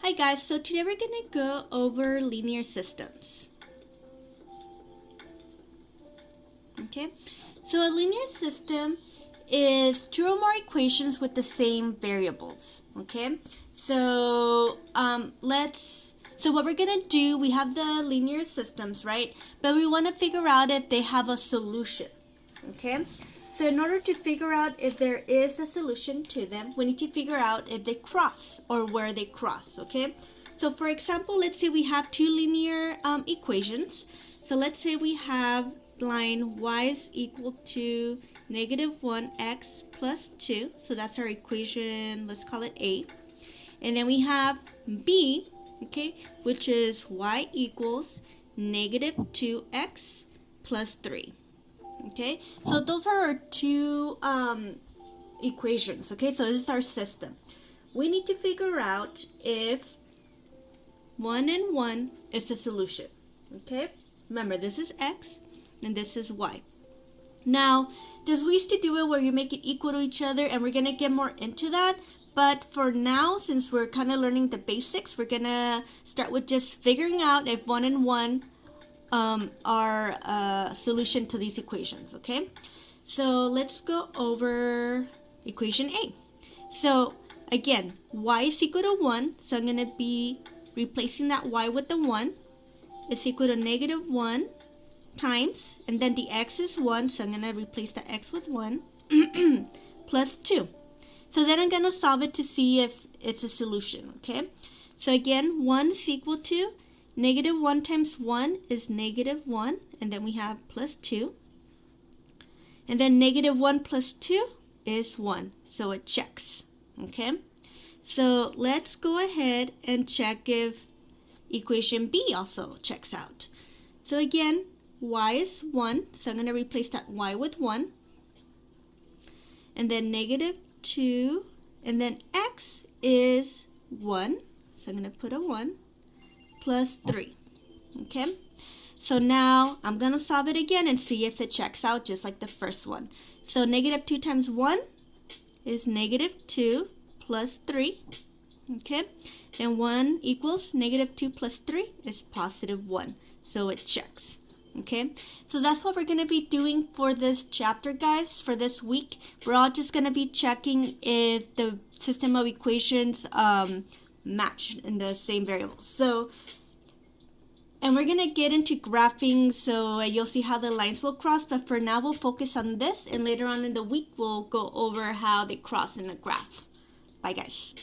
Hi guys, so today we're going to go over linear systems. Okay, so a linear system is two or more equations with the same variables. Okay, so what we're going to do, we have the linear systems, right? But we want to figure out if they have a solution. Okay, so in order to figure out if there is a solution to them, we need to figure out if they cross or where they cross. Okay, so for example, let's say we have two linear equations. So let's say we have line y is equal to negative 1x plus 2. So that's our equation, let's call it A. And then we have B, okay, which is y equals negative 2x plus 3. Okay, so those are our two equations. Okay, so this is our system. We need to figure out if 1 and 1 is a solution. Okay, remember this is x and this is y. Now, there's ways to do it where you make it equal to each other, and we're going to get more into that. But for now, since we're kind of learning the basics, we're going to start with just figuring out if 1 and 1 are a solution to these equations. Okay, so let's go over equation A. So again, y is equal to 1, so I'm going to be replacing that y with the 1. It's equal to negative 1 times, and then the x is 1, so I'm going to replace the x with 1, plus 2. So then I'm going to solve it to see if it's a solution. Okay, so again, 1 is equal to negative 1 times 1 is negative 1, and then we have plus 2. And then negative 1 plus 2 is 1, so it checks. Okay, so let's go ahead and check if equation B also checks out. So again, y is 1, so I'm going to replace that y with 1. And then negative 2, and then x is 1, so I'm going to put a 1. Plus 3. Okay, so now I'm going to solve it again and see if it checks out just like the first one. So negative 2 times 1 is negative 2 plus 3. Okay, then 1 equals negative 2 plus 3 is positive 1. So it checks. Okay, so that's what we're going to be doing for this chapter, guys. For this week, we're all just going to be checking if the system of equations match in the same variables. So, and we're going to get into graphing, so you'll see how the lines will cross, but for now we'll focus on this, and later on in the week we'll go over how they cross in a graph. Bye guys.